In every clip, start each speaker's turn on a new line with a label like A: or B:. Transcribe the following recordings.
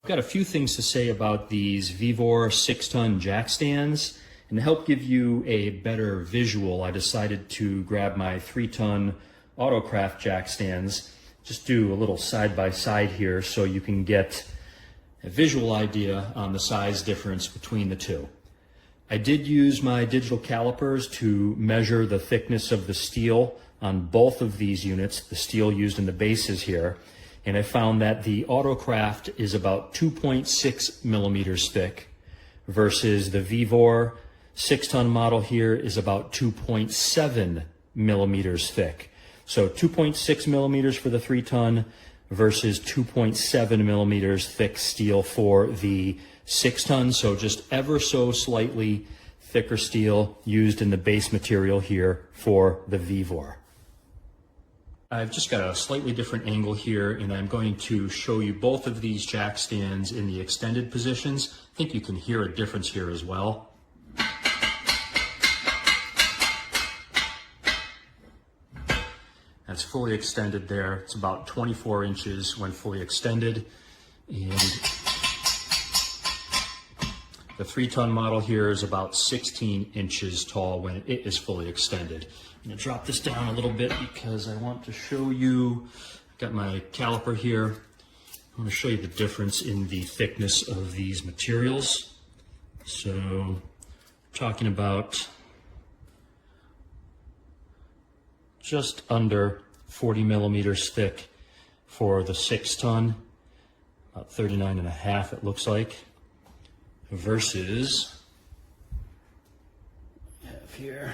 A: I've got a few things to say about these VEVOR 6-ton jack stands, and to help give you a better visual, I decided to grab my 3-ton Autocraft jack stands, just do a little side-by-side here so you can get a visual idea on the size difference between the two. I did use my digital calipers to measure the thickness of the steel on both of these units, the steel used in the bases here, and I found that the Autocraft is about 2.6 millimeters thick versus the VEVOR 6-ton model here is about 2.7 millimeters thick. So 2.6 millimeters for the 3-ton versus 2.7 millimeters thick steel for the 6-ton. So just ever so slightly thicker steel used in the base material here for the VEVOR. I've just got a slightly different angle here, and I'm going to show you both of these jack stands in the extended positions. I think you can hear a difference here as well. That's fully extended there. It's about 24 inches when fully extended. And the 3-ton model here is about 16 inches tall when it is fully extended. I'm gonna drop this down a little bit because I want to show you, I've got my caliper here. I want to show you the difference in the thickness of these materials. So, talking about just under 40 millimeters thick for the 6-ton, about 39.5 it looks like, versus, I have here,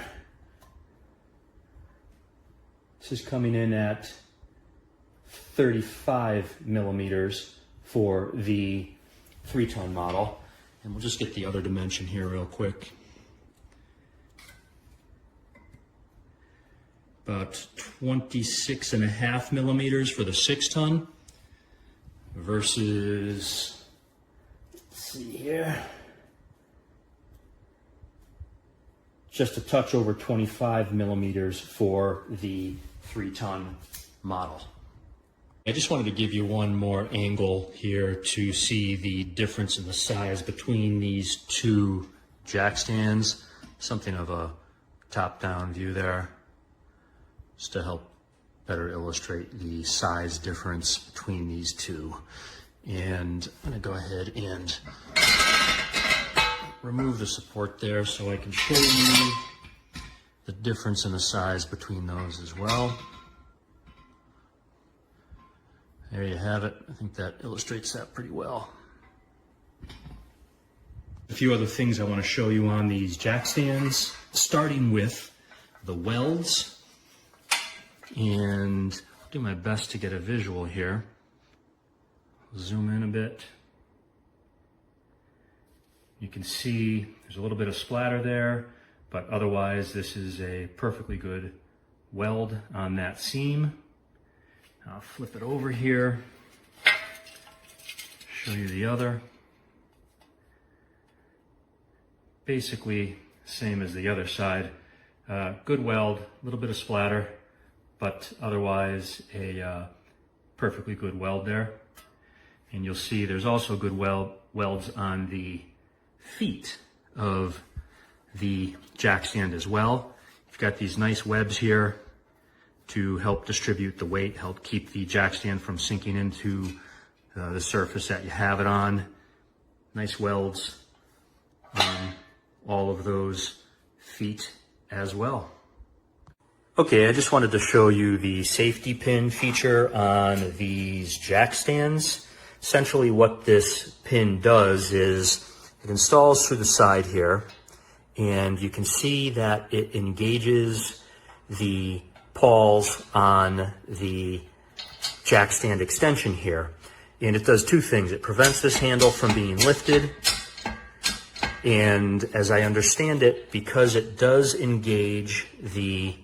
A: this is coming in at 35 millimeters for the 3-ton model. And we'll just get the other dimension here real quick. About 26.5 millimeters for the 6-ton versus, let's see here, just a touch over 25 millimeters for the 3-ton model. I just wanted to give you one more angle here to see the difference in the size between these two jack stands. Something of a top-down view there, just to help better illustrate the size difference between these two. And I'm going to go ahead and remove the support there so I can show you the difference in the size between those as well. There you have it. I think that illustrates that pretty well. A few other things I want to show you on these jack stands, starting with the welds. And I'll do my best to get a visual here. Zoom in a bit. You can see there's a little bit of splatter there, but otherwise this is a perfectly good weld on that seam. I'll flip it over here, show you the other. Basically same as the other side. Good weld, a little bit of splatter, but otherwise a perfectly good weld there. And you'll see there's also good welds on the feet of the jack stand as well. You've got these nice webs here to help distribute the weight, help keep the jack stand from sinking into the surface that you have it on. Nice welds on all of those feet as well. Okay, I just wanted to show you the safety pin feature on these jack stands. Essentially what this pin does is it installs through the side here, and you can see that it engages the pawls on the jack stand extension here. And it does two things. It prevents this handle from being lifted, and as I understand it, because it does engage the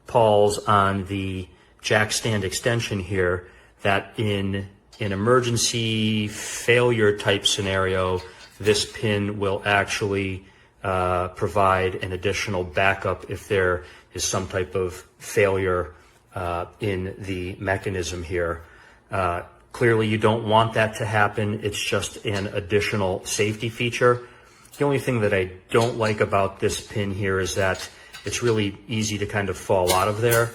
A: pawls on the jack stand extension here, that in an emergency failure type scenario, this pin will actually provide an additional backup if there is some type of failure in the mechanism here. Clearly you don't want that to happen. It's just an additional safety feature. The only thing that I don't like about this pin here is that it's really easy to kind of fall out of there.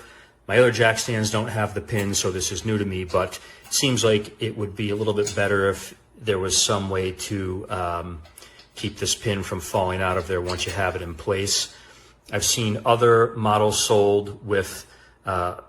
A: My other jack stands don't have the pin, so this is new to me, but it seems like it would be a little bit better if there was some way to keep this pin from falling out of there once you have it in place. I've seen other models sold with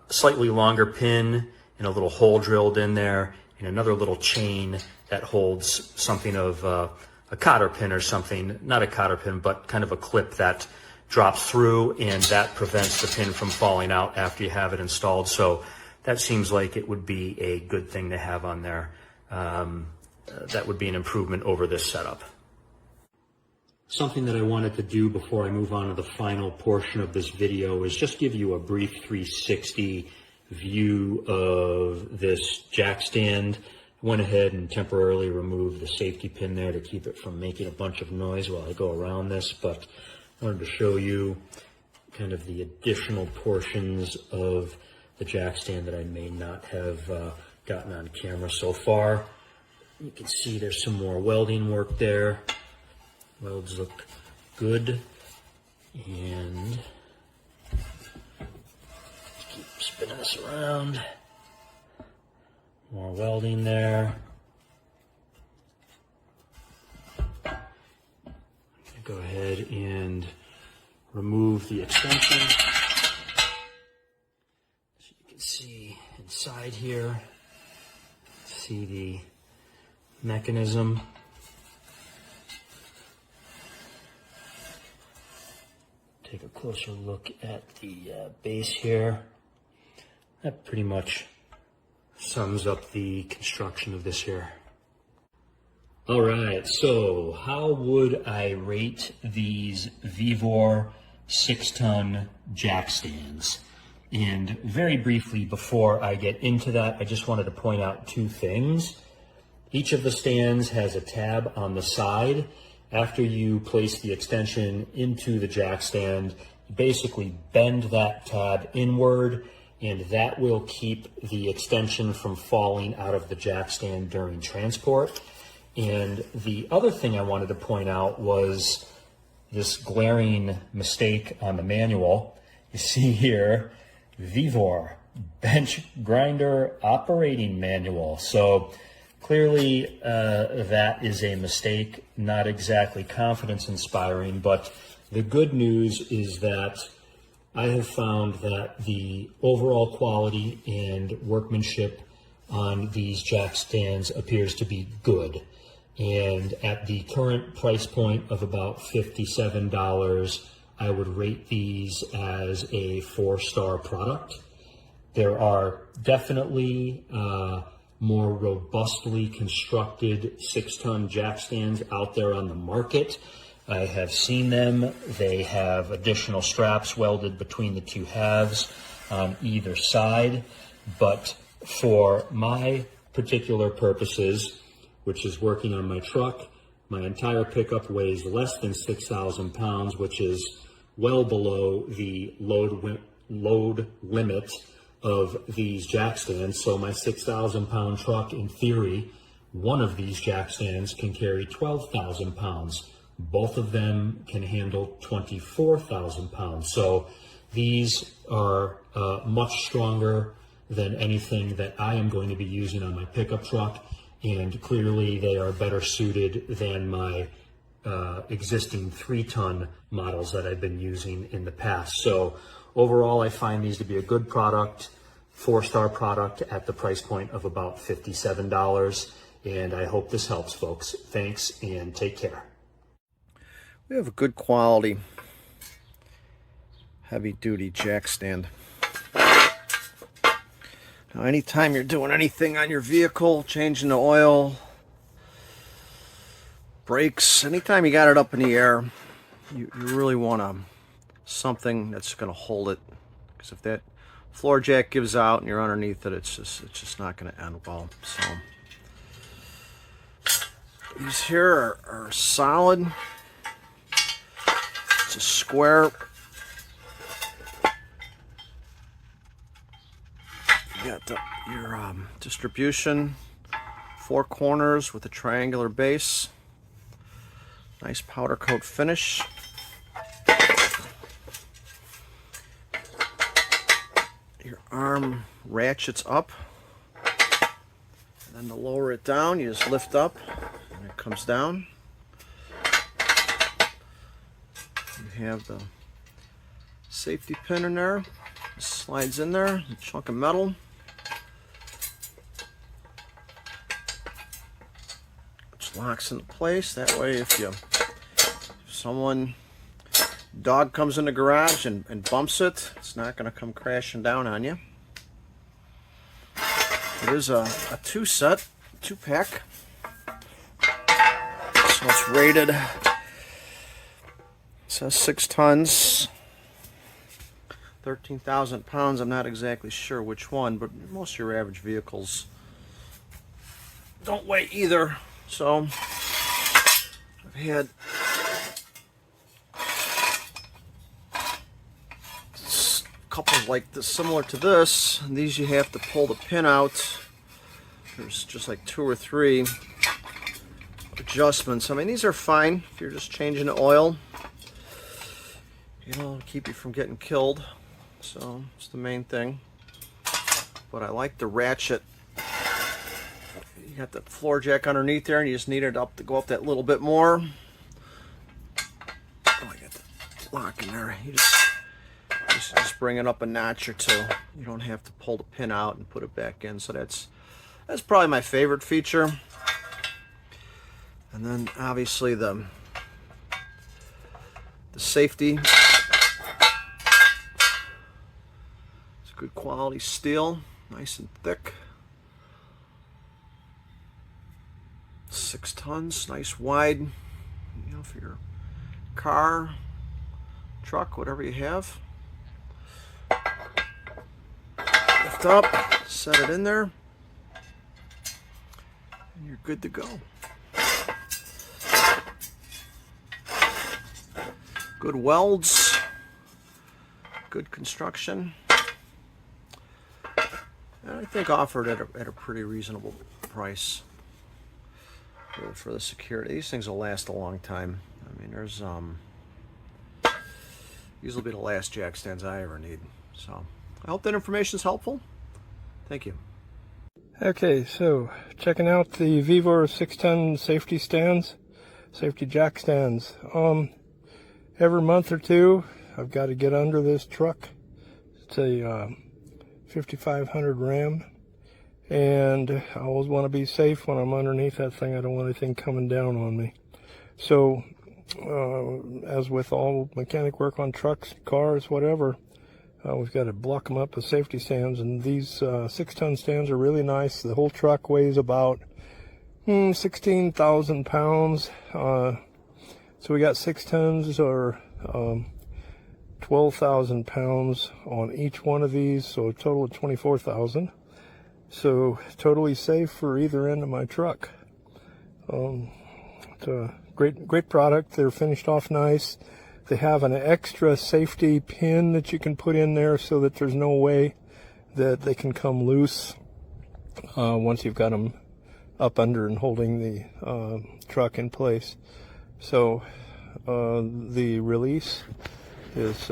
A: slightly longer pin and a little hole drilled in there and another little chain that holds something of a cotter pin or something, not a cotter pin, but kind of a clip that drops through, and that prevents the pin from falling out after you have it installed. So that seems like it would be a good thing to have on there. That would be an improvement over this setup. Something that I wanted to do before I move on to the final portion of this video is just give you a brief 360 view of this jack stand. I went ahead and temporarily removed the safety pin there to keep it from making a bunch of noise while I go around this, but I wanted to show you kind of the additional portions of the jack stand that I may not have gotten on camera so far. You can see there's some more welding work there. Welds look good, and keep spinning this around. More welding there. Go ahead and remove the extension. So you can see inside here, see the mechanism. Take a closer look at the base here. That pretty much sums up the construction of this here. All right, so how would I rate these VEVOR 6-ton jack stands? And very briefly, before I get into that, I just wanted to point out two things. Each of the stands has a tab on the side. After you place the extension into the jack stand, you basically bend that tab inward, and that will keep the extension from falling out of the jack stand during transport. And the other thing I wanted to point out was this glaring mistake on the manual. You see here, VEVOR, Bench Grinder Operating Manual. So clearly that is a mistake, not exactly confidence inspiring, but the good news is that I have found that the overall quality and workmanship on these jack stands appears to be good. And at the current price point of about $57, I would rate these as a 4-star product. There are definitely more robustly constructed 6-ton jack stands out there on the market. I have seen them. They have additional straps welded between the two halves on either side. But for my particular purposes, which is working on my truck, my entire pickup weighs less than 6,000 pounds, which is well below the load limit of these jack stands. So my 6,000 pound truck, in theory, one of these jack stands can carry 12,000 pounds. Both of them can handle 24,000 pounds. So these are much stronger than anything that I am going to be using on my pickup truck. And clearly they are better suited than my existing 3-ton models that I've been using in the past. So overall, I find these to be a good product, 4-star product at the price point of about $57. And I hope this helps, folks. Thanks, and take care.
B: We have a good quality, heavy-duty jack stand. Now, anytime you're doing anything on your vehicle, changing the oil, brakes, anytime you got it up in the air, you really want something that's going to hold it. Because if that floor jack gives out and you're underneath it, it's just not going to end well. So these here are solid. It's a square. You got your distribution 4 corners with a triangular base. Nice powder coat finish. Your arm ratchets up. And then to lower it down, you just lift up and it comes down. You have the safety pin in there. It slides in there, a chunk of metal. Which locks into place. That way if dog comes in the garage and bumps it, it's not going to come crashing down on you. It is a 2-pack. So it's rated, it says 6 tons, 13,000 pounds. I'm not exactly sure which one, but most of your average vehicles don't weigh either. So I've had couple like this, similar to this, and these you have to pull the pin out. There's just like 2 or 3 adjustments. I mean, these are fine if you're just changing the oil, you know, to keep you from getting killed. So it's the main thing. But I like the ratchet. You got the floor jack underneath there, and you just need it up to go up that little bit more. Oh, I got the lock in there. You just bring it up a notch or 2. You don't have to pull the pin out and put it back in. So that's probably my favorite feature. And then obviously the safety. It's good quality steel, nice and thick. 6 tons, nice wide, you know, for your car, truck, whatever you have. Lift up, set it in there, and you're good to go. Good welds, good construction, and I think offered at a pretty reasonable price for the security. These things will last a long time. I mean, there's these will be the last jack stands I ever need. So I hope that information is helpful. Thank you.
C: Okay, so checking out the VEVOR 6-ton safety stands, safety jack stands. Every month or 2, I've got to get under this truck. It's a 5500 Ram, and I always want to be safe when I'm underneath that thing. I don't want anything coming down on me. So, as with all mechanic work on trucks, cars, whatever, we've got to block them up with safety stands, and these 6-ton stands are really nice. The whole truck weighs about 16,000 pounds. So we got 6 tons or 12,000 pounds on each one of these, so a total of 24,000. So totally safe for either end of my truck. It's a great product. They're finished off nice. They have an extra safety pin that you can put in there so that there's no way that they can come loose once you've got them up under and holding the truck in place. So the release is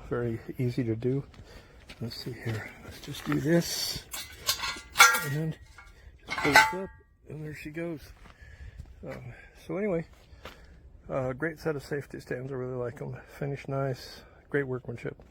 C: very easy to do. Let's see here. Let's just do this and just pull it up, and there she goes. So anyway, great set of safety stands. I really like them. Finished nice. Great workmanship.